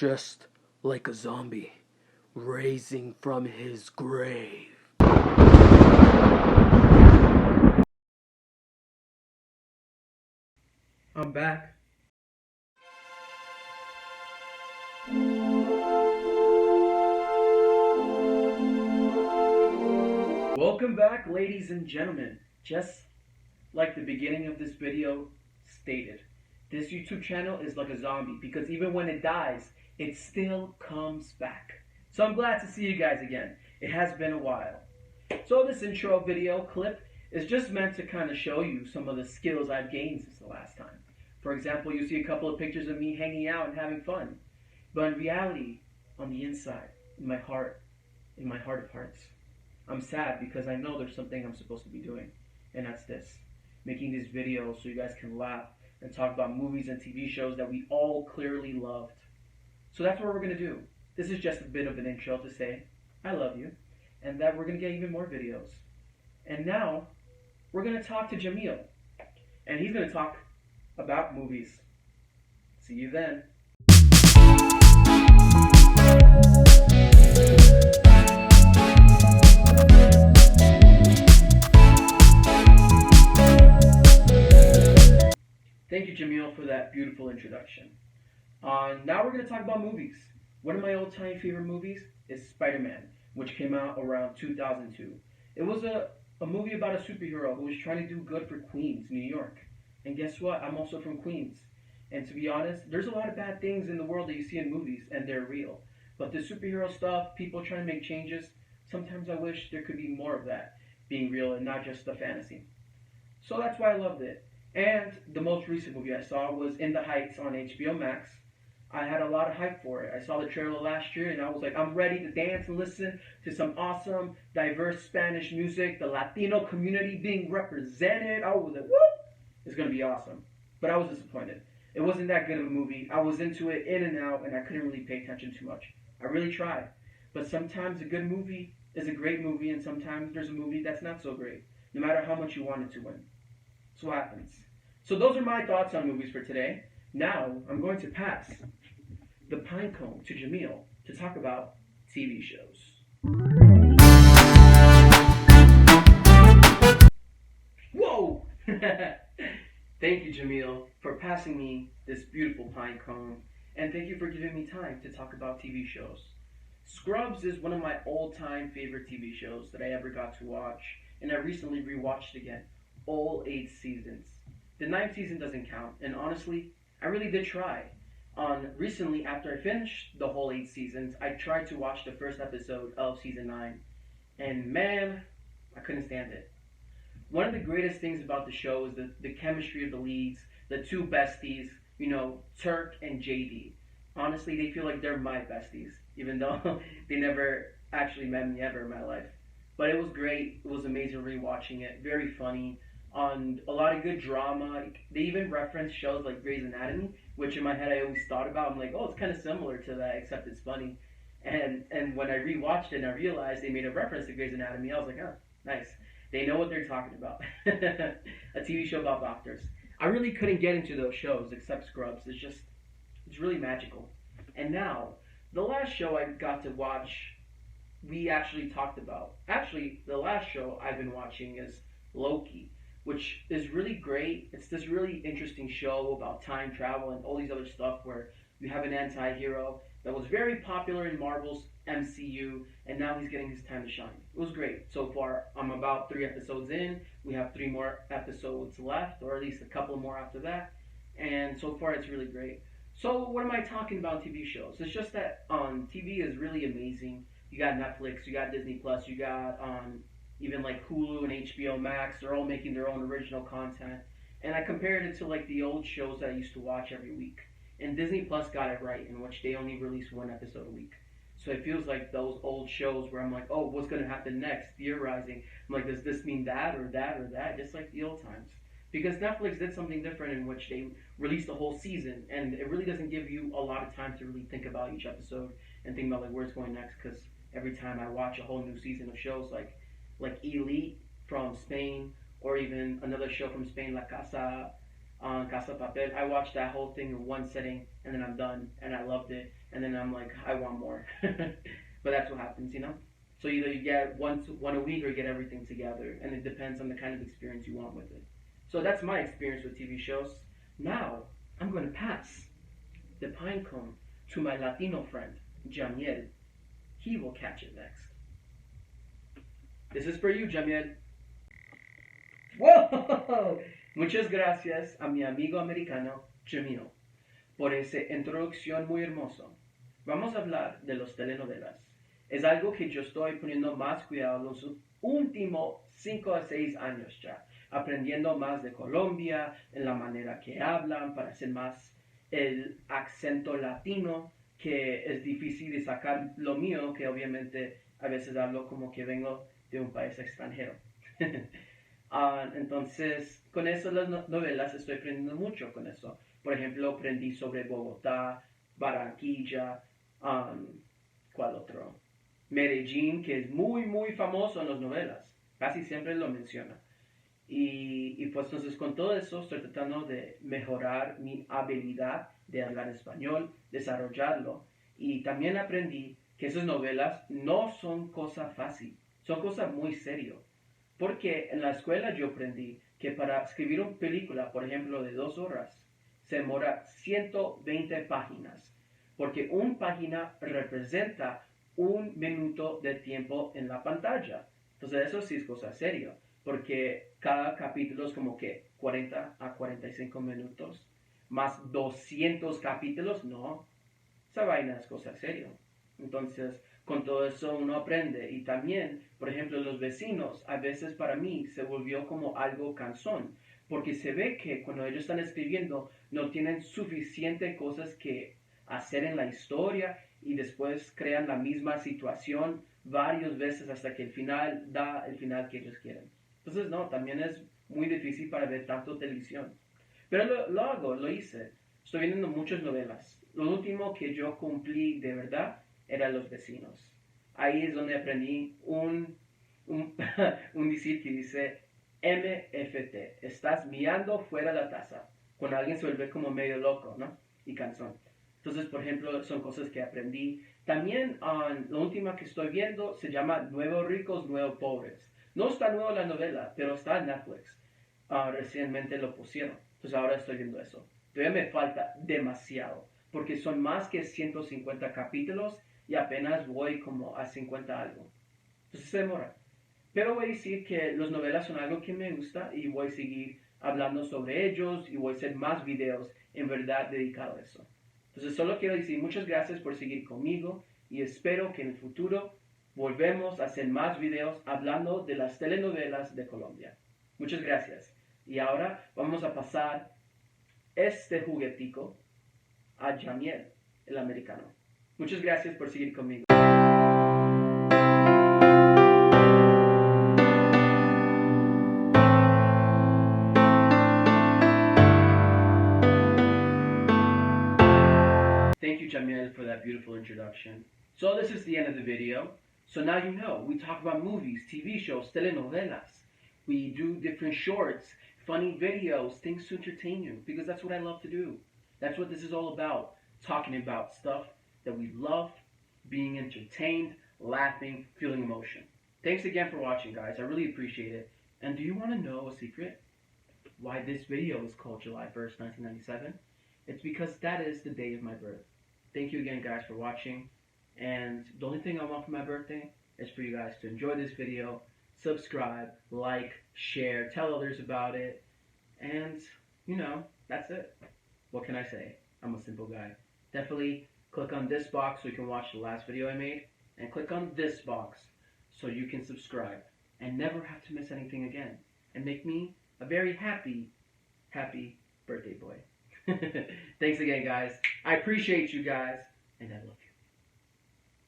just like a zombie raising from his grave. I'm back. Welcome back, ladies and gentlemen. Just like the beginning of this video stated, this YouTube channel is like a zombie because even when it dies, it still comes back. So I'm glad to see you guys again. It has been a while. So this intro video clip is just meant to kind of show you some of the skills I've gained since the last time. For example, you see a couple of pictures of me hanging out and having fun. But in reality, on the inside, in my heart of hearts, I'm sad because I know there's something I'm supposed to be doing. And that's this. Making these videos so you guys can laugh and talk about movies and TV shows that we all clearly loved. So that's what we're going to do. This is just a bit of an intro to say, I love you, and that we're going to get even more videos. And now, we're going to talk to Jamil. And he's going to talk about movies. See you then. Thank you, Jamil, for that beautiful introduction. Now we're going to talk about movies. One of my old-time favorite movies is Spider-Man, which came out around 2002. It was a movie about a superhero who was trying to do good for Queens, New York. And guess what? I'm also from Queens. And to be honest, there's a lot of bad things in the world that you see in movies, and they're real. But the superhero stuff, people trying to make changes, sometimes I wish there could be more of that being real and not just a fantasy. So that's why I loved it. And the most recent movie I saw was In the Heights on HBO Max. I had a lot of hype for it. I saw the trailer last year and I was like, I'm ready to dance and listen to some awesome, diverse Spanish music, the Latino community being represented. I was like, whoop! It's going to be awesome. But I was disappointed. It wasn't that good of a movie. I was into it in and out and I couldn't really pay attention too much. I really tried. But sometimes a good movie is a great movie and sometimes there's a movie that's not so great, no matter how much you want it to win. That's what happens. So those are my thoughts on movies for today. Now I'm going to pass the pine cone to Jamil to talk about TV shows. Whoa! Thank you, Jamil, for passing me this beautiful pine cone, and thank you for giving me time to talk about TV shows. Scrubs is one of my all-time favorite TV shows that I ever got to watch, and I recently rewatched again, all 8 seasons. The 9th season doesn't count, and honestly, I really did try. Recently, after I finished the whole 8 seasons, I tried to watch the first episode of season 9, and man, I couldn't stand it. One of the greatest things about the show is the chemistry of the leads, the two besties, Turk and JD. Honestly, they feel like they're my besties, even though they never actually met me ever in my life. But it was great. It was amazing rewatching it. Very funny. On a lot of good drama. They even reference shows like Grey's Anatomy, which in my head I always thought about. I'm like, oh, it's kind of similar to that, except it's funny. And when I rewatched it and I realized they made a reference to Grey's Anatomy, I was like, oh, nice. They know what they're talking about. A TV show about doctors. I really couldn't get into those shows except Scrubs. It's really magical. And now, the last show I got to watch, we actually talked about. Actually, the last show I've been watching is Loki, which is really great. It's this really interesting show about time travel and all these other stuff where you have an anti-hero that was very popular in Marvel's MCU, and now he's getting his time to shine. It was great. So far, I'm about 3 episodes in. We have 3 more episodes left, or at least a couple more after that. And so far, it's really great. So what am I talking about TV shows? It's just that TV is really amazing. You got Netflix, you got Disney Plus, you got even like Hulu and HBO Max. They're all making their own original content. And I compared it to like the old shows that I used to watch every week. And Disney Plus got it right, in which they only release 1 episode a week. So it feels like those old shows where I'm like, oh, what's going to happen next? Theorizing. I'm like, does this mean that or that or that? Just like the old times. Because Netflix did something different in which they released a whole season. And it really doesn't give you a lot of time to really think about each episode and think about like where it's going next. Because every time I watch a whole new season of shows like Elite from Spain, or even another show from Spain, La Casa on Casa Papel. I watched that whole thing in one sitting, and then I'm done, and I loved it. And then I'm like, I want more. But that's what happens, you know. So either you get one a week or you get everything together, and it depends on the kind of experience you want with it. So that's my experience with TV shows. Now I'm going to pass the pine cone to my Latino friend, Jamiel. He will catch it next. This is for you, Jamiel. ¡Wow! Muchas gracias a mi amigo americano, Jamil, por esa introducción muy hermosa. Vamos a hablar de las telenovelas. Es algo que yo estoy poniendo más cuidado los últimos 5 a 6 años ya, aprendiendo más de Colombia, en la manera que hablan, para hacer más el acento latino, que es difícil de sacar lo mío, que obviamente a veces hablo como que vengo de un país extranjero. Entonces, con eso las novelas estoy aprendiendo mucho con eso. Por ejemplo, aprendí sobre Bogotá, Barranquilla, ¿cuál otro? Medellín, que es muy, muy famoso en las novelas. Casi siempre lo menciona. Y pues entonces con todo eso estoy tratando de mejorar mi habilidad de hablar español, desarrollarlo. Y también aprendí que esas novelas no son cosa fácil, son cosas muy serias. Porque en la escuela yo aprendí que para escribir una película, por ejemplo, de 2 horas, se demora 120 páginas. Porque una página representa 1 minuto de tiempo en la pantalla. Entonces eso sí es cosa seria. Porque cada capítulo es como que 40 a 45 minutos. Más 200 capítulos, no. Esa vaina es cosa seria. Entonces, con todo eso uno aprende. Y también, por ejemplo, los vecinos, a veces para mí se volvió como algo cansón. Porque se ve que cuando ellos están escribiendo no tienen suficiente cosas que hacer en la historia y después crean la misma situación varias veces hasta que el final da el final que ellos quieren. Entonces, no, también es muy difícil para ver tanto televisión. Pero lo hago, lo hice. Estoy viendo muchas novelas. Lo último que yo cumplí de verdad era Los Vecinos. Ahí es donde aprendí un decir que dice MFT. Estás mirando fuera de la taza. Cuando alguien se vuelve como medio loco, ¿no? Y cansón. Entonces, por ejemplo, son cosas que aprendí. También la última que estoy viendo se llama Nuevos Ricos, Nuevos Pobres. No está nueva la novela, pero está en Netflix. Recientemente lo pusieron. Entonces ahora estoy viendo eso. Todavía me falta demasiado. Porque son más que 150 capítulos y apenas voy como a 50 algo. Entonces se demora. Pero voy a decir que las novelas son algo que me gusta y voy a seguir hablando sobre ellos y voy a hacer más videos en verdad dedicados a eso. Entonces solo quiero decir muchas gracias por seguir conmigo y espero que en el futuro volvemos a hacer más videos hablando de las telenovelas de Colombia. Muchas gracias. Y ahora vamos a pasar este juguetico a Jamiel, el americano. Muchas gracias por seguir conmigo. Thank you, Jamiel, for that beautiful introduction. So this is the end of the video. So now you know, we talk about movies, TV shows, telenovelas. We do different shorts, funny videos, things to entertain you, because that's what I love to do. That's what this is all about, talking about stuff that we love, being entertained, laughing, feeling emotion. Thanks again for watching, guys. I really appreciate it. And do you want to know a secret? Why this video is called July 1st, 1997? It's because that is the day of my birth. Thank you again, guys, for watching. And the only thing I want for my birthday is for you guys to enjoy this video, subscribe, like, share, tell others about it, and, you know, that's it. What can I say? I'm a simple guy. Definitely click on this box so you can watch the last video I made, and click on this box so you can subscribe and never have to miss anything again, and make me a very happy, happy birthday boy. Thanks again, guys. I appreciate you guys, and I love you.